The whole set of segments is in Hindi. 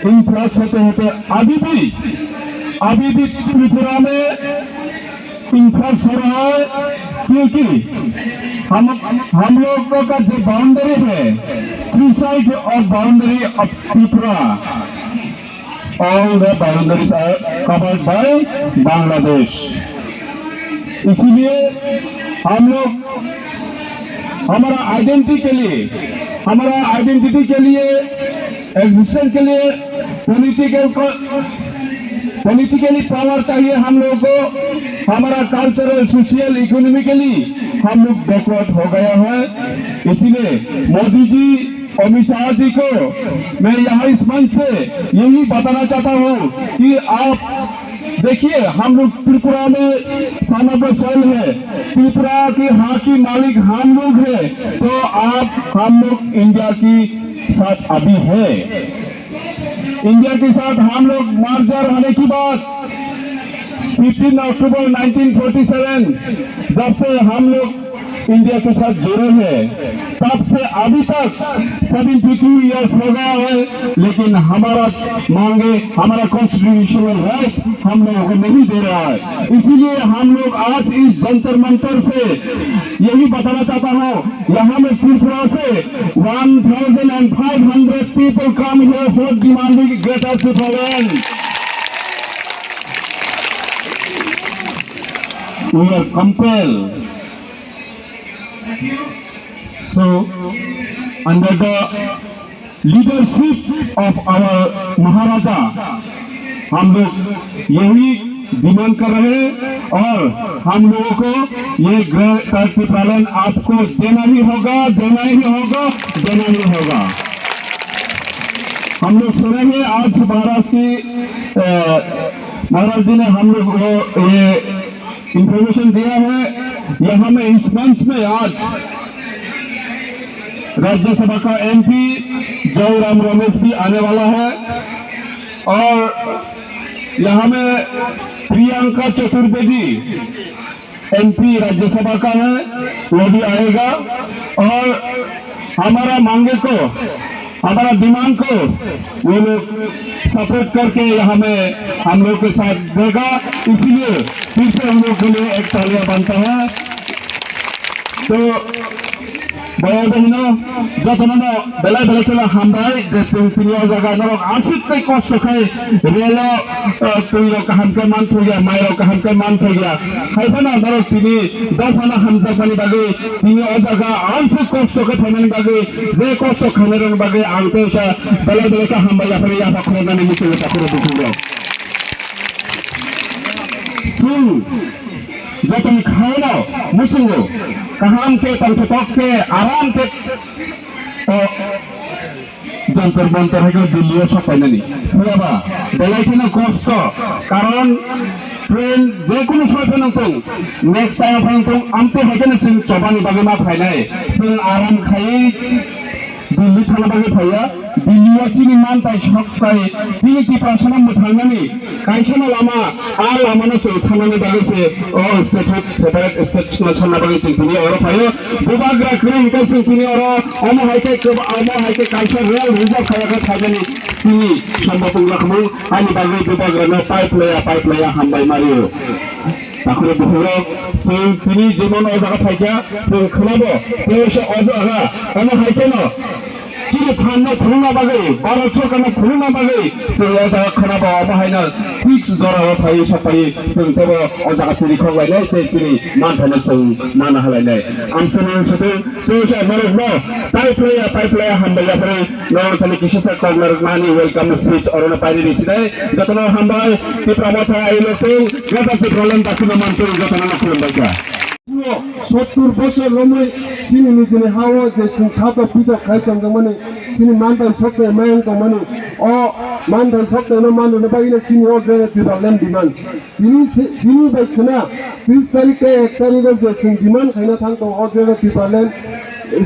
इन्फ्लक्स होते होते अभी भी त्रिपुरा में इन्फ्लक्स हो रहा है, क्योंकि हम लोगों का जो बाउंड्री है, 3 साइड और boundary of Tripura, all the boundaries are covered by Bangladesh. इसीलिए हम लोग हमारा आइडेंटिटी के लिए एग्जिस्टेंस के लिए पॉलिटिकली पावर चाहिए हम लोगों को। हमारा कल्चरल, सोशल, इकोनॉमिकली हम लोग बैकवर्ड हो गया है। इसीलिए मोदी जी, अमित शाह जी को मैं यहाँ इस मंच से यही बताना चाहता हूँ कि आप देखिए, हम लोग त्रिपुरा में समग्र सोल है, त्रिपुरा की हाँ की मालिक हम लोग है, तो हम लोग इंडिया की साथ अभी है। इंडिया के साथ हम लोग मर्जर होने की बात 15 अक्टूबर 1947 जब से हम लोग इंडिया के साथ जुड़े हैं, तब से अभी तक 72 ईयर्स हो गया है, लेकिन हमारा कॉन्स्टिट्यूशनल राइट हम लोगों को नहीं दे रहा है। इसीलिए हम लोग आज इस जंतर मंतर से यही बताना चाहता हूँ, यहाँ में त्रिपुरा से 1500 people come here for demanding greater Tripuraland. We are compelled. So, under the leadership of our Maharaja, हम लोग यही डिमांड कर रहे हैं और हम लोगों को ये ग्रेटर त्रिपुरालैंड आपको देना ही होगा। हम लोग सुनेंगे आज महाराज जी ने हम लोग को ये इंफॉर्मेशन दिया है। यहाँ में इस मंच में आज राज्यसभा का एमपी जयराम रमेश भी आने वाला है और यहाँ में प्रियंका चतुर्वेदी एमपी राज्यसभा का है, वो भी आएगा और हमारा डिमांड को वो लोग सपोर्ट करके यहाँ में हम लोग के साथ देगा। इसलिए फिर से हम लोग के लिए एक तालियां बनता है। तो बहनो जतनो बेला बेला हामबाय तिनियाव जागा नरक आसिकै कष्ट खाय रेल तुइरो कहम के मान थो गया माइरो कहम के मान थो गया खायफाना नरक तिनि दफाना हामजा पनि बागे तिनि अ जागा आसिक कष्ट के थमन बागे जे कष्ट खानेरन बागे आंतेसा बेला बेला का हामबाय आफरे या खरनानि मिसे ताखरो दुखुरो जो तुम खाओ मुसुंगो कहाम के तंत्रक के आराम के जंतर मंतर है दिल्ली सब पाइनानी फुराबा बेलाइथिना कष्ट कारण ट्रेन जेकुनु समय फैनांगथों नेक्स्ट टाइम फैनांगथों आमते हैकेन जों चबानि बागे मा फायनाय जों आराम खायै दिल्ली थाना बागे फैया दिल्ली चिनी मान ताई सकताय तिनि तिपासना मुथांनानि कायसना लामा आ लामानो जों सानानि बागे से ओ सेपारेट स्टेट सानना बागे जों तिनि अर फायो बुबाग्रा क्रेन के जों तिनि अर अम हाइके कायसा रेल रिजर्व खायाखै थागनि तिनि सम्भव लाखमु आनि बागे बुबाग्रा पाइप लाया हामबाय मारियो ताखरे बुहुरो जों तिनि जेमन अजागा फाइया जों खोनाबो तेसे अजागा अन हाइकेनो चिनि फाननो फुलुना बागे भारत सरकारनो फुलुना बागे जों अजागा खोनाबो बाहायना फिक्स दराव फाइ सफाइ जों तेबो अजागा चिनि खगायनाय ते चिनि मानथानो जों माना हालायनाय आमसोनां सते तेसे नरनो पाइप लाया हामबाय आफरे नरथानि किसिसा कर्नर मानि वेलकम स्पीच अरना पाइरि रिसिनाय जतनो हामबाय तिप्रामथा आइलोते गदा त्रिपुरालैंड दाखिना मानतो जतनो खुलुमबायका 70 বছর লম্বে সিনি নিজে হাওয়া যে সাত পিতা খাইতাম মানে সিনি মানতাম সত্য মায়াঙ্ক মানে ও মানতাম সত্য না মাননো বাইলে সিনি ও গ্রেট त्रिपुरालैंड ডিমান্ড দিনি বাইখনা 30 তারিখে 1 তারিখে যে সিন ডিমান্ড খাইনা থাকতো ও গ্রেট त्रिपुरालैंड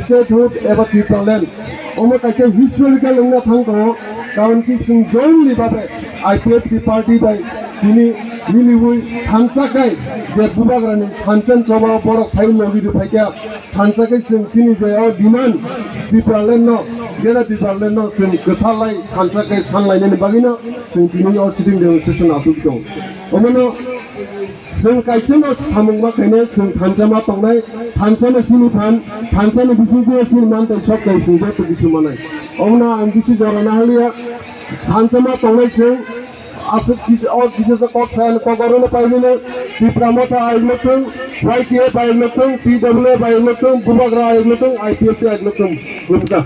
स्टेटहुड एबा त्रिपुरालैंड ओमो कासे हिस्टोरिकल लंगना थांगतो कारण कि सिं जॉइनलि बाबे आईपीएफ की पार्टी बाय दिनी मिलिवुई थानसाखाय जे बुबाग्रानि थानसान जबा बरक फाइ लगिरि फाइका थानसाखाय जों सिनि जायाव दिमान डिपार्टमेन्ट न गेरा डिपार्टमेन्ट न जों गोथालाय थानसाखाय सानलायनायनि बागैनो जों दिनै सिटिं डेमनस्ट्रेसन आसुक दं अमनो जों काइसेनो सामुंबाखायनो जों थानसामा तंनाय थानसामा सिनि थानसामा बिसिगो सिनि मानताय सब काइसिं जत बिसुमानाय अमना आं बिसि जराना हलिया थानसामा तंनाय जों आसु किस और किसे कॉट साइन को गरने पाइले पिप्रामता आइलतों वाईके पाइलतों पीडब्ल्यू पाइलतों बुबाग्रा आइलतों आईपीएफ आइलतों गुप्ता